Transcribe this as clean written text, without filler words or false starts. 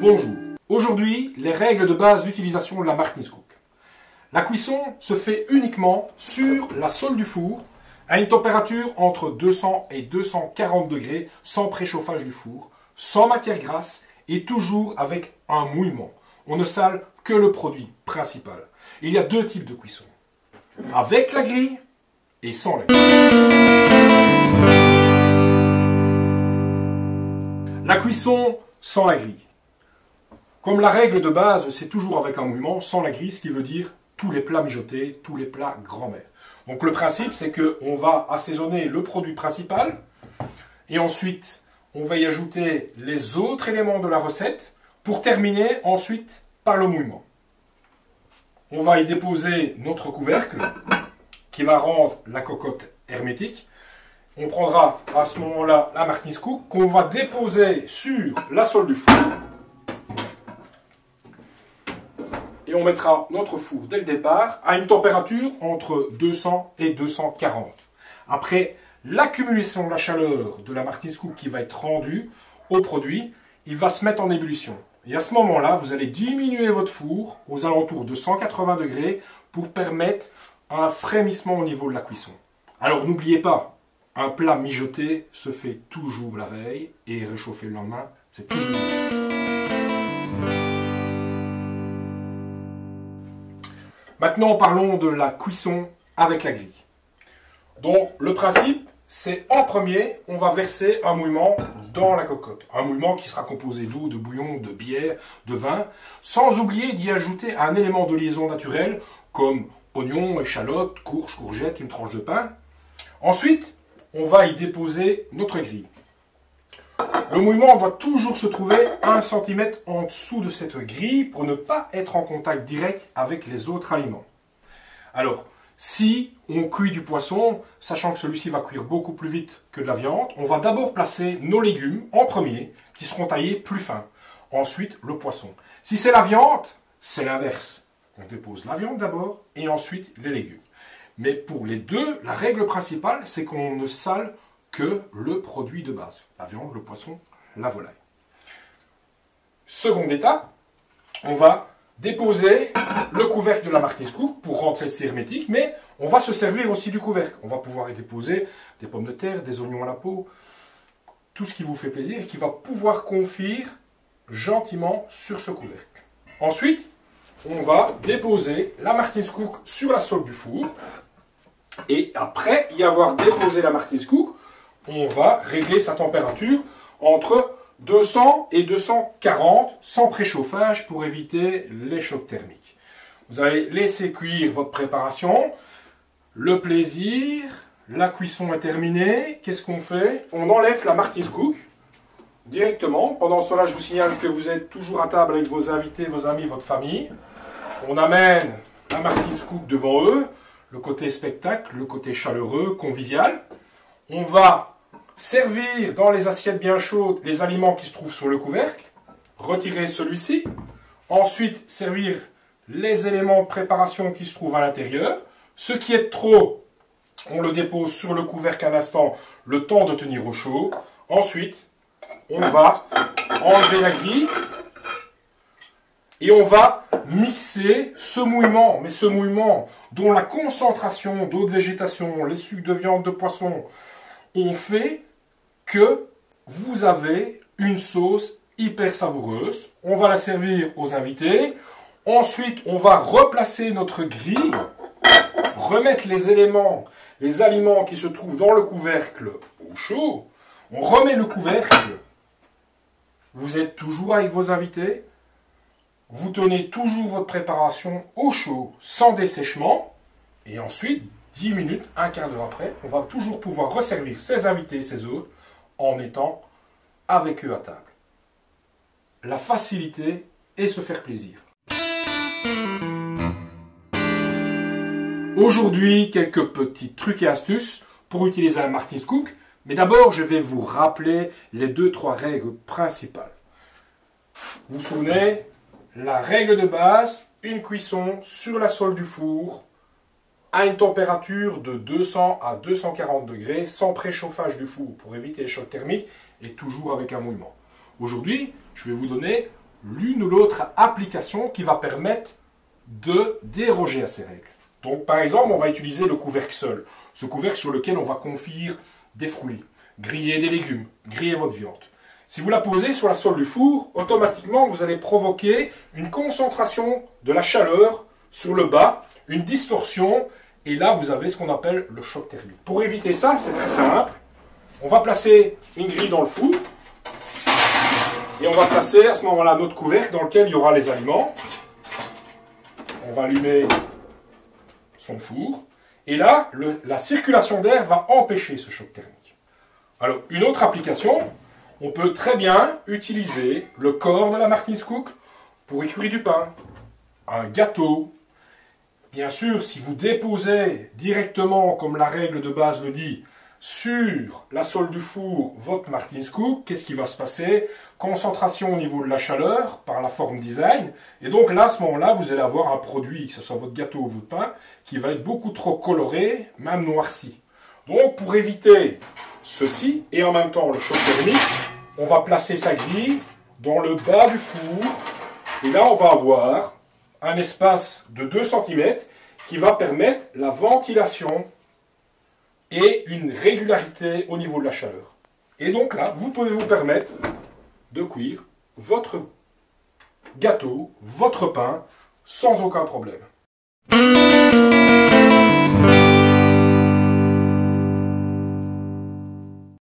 Bonjour. Aujourd'hui, les règles de base d'utilisation de la Martin's Cook. La cuisson se fait uniquement sur la sole du four à une température entre 200 et 240 degrés sans préchauffage du four, sans matière grasse et toujours avec un mouillement. On ne sale que le produit principal. Il y a deux types de cuisson. Avec la grille et sans la grille. La cuisson sans la grille. Comme la règle de base, c'est toujours avec un mouillement, sans la grille, ce qui veut dire tous les plats mijotés, tous les plats grand-mère. Donc le principe, c'est qu'on va assaisonner le produit principal et ensuite, on va y ajouter les autres éléments de la recette pour terminer ensuite par le mouillement. On va y déposer notre couvercle qui va rendre la cocotte hermétique. On prendra à ce moment-là la Martin's Cook qu'on va déposer sur la sole du four. Et on mettra notre four dès le départ à une température entre 200 et 240. Après l'accumulation de la chaleur de la Martin's Cook qui va être rendue au produit, il va se mettre en ébullition. Et à ce moment-là, vous allez diminuer votre four aux alentours de 180 degrés pour permettre un frémissement au niveau de la cuisson. Alors n'oubliez pas, un plat mijoté se fait toujours la veille et réchauffer le lendemain, c'est toujours mieux. Maintenant, parlons de la cuisson avec la grille. Donc, le principe, c'est en premier, on va verser un mouillement dans la cocotte. Un mouillement qui sera composé d'eau, de bouillon, de bière, de vin, sans oublier d'y ajouter un élément de liaison naturel, comme oignons, échalotes, courges, courgettes, une tranche de pain. Ensuite, on va y déposer notre grille. Le mouillement doit toujours se trouver 1 cm en dessous de cette grille pour ne pas être en contact direct avec les autres aliments. Alors, si on cuit du poisson, sachant que celui-ci va cuire beaucoup plus vite que de la viande, on va d'abord placer nos légumes en premier, qui seront taillés plus fins. Ensuite, le poisson. Si c'est la viande, c'est l'inverse. On dépose la viande d'abord et ensuite les légumes. Mais pour les deux, la règle principale, c'est qu'on ne sale que le produit de base. La viande, le poisson, la volaille. Seconde étape, on va déposer le couvercle de la Martin's Cook pour rendre celle-ci hermétique, mais on va se servir aussi du couvercle. On va pouvoir y déposer des pommes de terre, des oignons à la peau, tout ce qui vous fait plaisir et qui va pouvoir confire gentiment sur ce couvercle. Ensuite, on va déposer la Martin's Cook sur la sole du four et après y avoir déposé la Martin's Cook, on va régler sa température entre 200 et 240 sans préchauffage pour éviter les chocs thermiques. Vous allez laisser cuire votre préparation. Le plaisir, la cuisson est terminée. Qu'est-ce qu'on fait? On enlève la Martin's Cook directement. Pendant ce temps-là, je vous signale que vous êtes toujours à table avec vos invités, vos amis, votre famille. On amène la Martin's Cook devant eux. Le côté spectacle, le côté chaleureux, convivial. On va servir dans les assiettes bien chaudes les aliments qui se trouvent sur le couvercle, retirer celui-ci, ensuite servir les éléments de préparation qui se trouvent à l'intérieur. Ce qui est trop, on le dépose sur le couvercle un instant, le temps de tenir au chaud. Ensuite, on va enlever la grille et on va mixer ce mouillement, mais ce mouillement dont la concentration d'eau de végétation, les sucs de viande, de poisson, ont fait que vous avez une sauce hyper savoureuse. On va la servir aux invités. Ensuite, on va replacer notre grille, remettre les éléments, les aliments qui se trouvent dans le couvercle au chaud. On remet le couvercle. Vous êtes toujours avec vos invités. Vous tenez toujours votre préparation au chaud, sans dessèchement. Et ensuite, 10 minutes, un quart d'heure après, on va toujours pouvoir resservir ses invités, ses hôtes, en étant avec eux à table. La facilité et se faire plaisir. Aujourd'hui, quelques petits trucs et astuces pour utiliser la Martin's Cook. Mais d'abord, je vais vous rappeler les 2-3 règles principales. Vous vous souvenez, la règle de base, une cuisson sur la sole du four, à une température de 200 à 240 degrés, sans préchauffage du four pour éviter les chocs thermiques et toujours avec un mouillement. Aujourd'hui, je vais vous donner l'une ou l'autre application qui va permettre de déroger à ces règles. Donc par exemple, on va utiliser le couvercle seul, ce couvercle sur lequel on va confire des fruits, griller des légumes, griller votre viande. Si vous la posez sur la sole du four, automatiquement vous allez provoquer une concentration de la chaleur sur le bas, une distorsion, et là vous avez ce qu'on appelle le choc thermique. Pour éviter ça, c'est très simple. On va placer une grille dans le four, et on va placer à ce moment-là notre couvercle dans lequel il y aura les aliments. On va allumer son four, et là, la circulation d'air va empêcher ce choc thermique. Alors, une autre application, on peut très bien utiliser le corps de la Martin's Cook pour écurer du pain, un gâteau. Bien sûr, si vous déposez directement, comme la règle de base le dit, sur la sole du four votre Martin's Cook, qu'est-ce qui va se passer? Concentration au niveau de la chaleur par la forme design. Et donc là, à ce moment-là, vous allez avoir un produit, que ce soit votre gâteau ou votre pain, qui va être beaucoup trop coloré, même noirci. Donc pour éviter ceci, et en même temps le choc thermique, on va placer sa grille dans le bas du four. Et là, on va avoir un espace de 2 cm qui va permettre la ventilation et une régularité au niveau de la chaleur. Et donc là, vous pouvez vous permettre de cuire votre gâteau, votre pain, sans aucun problème.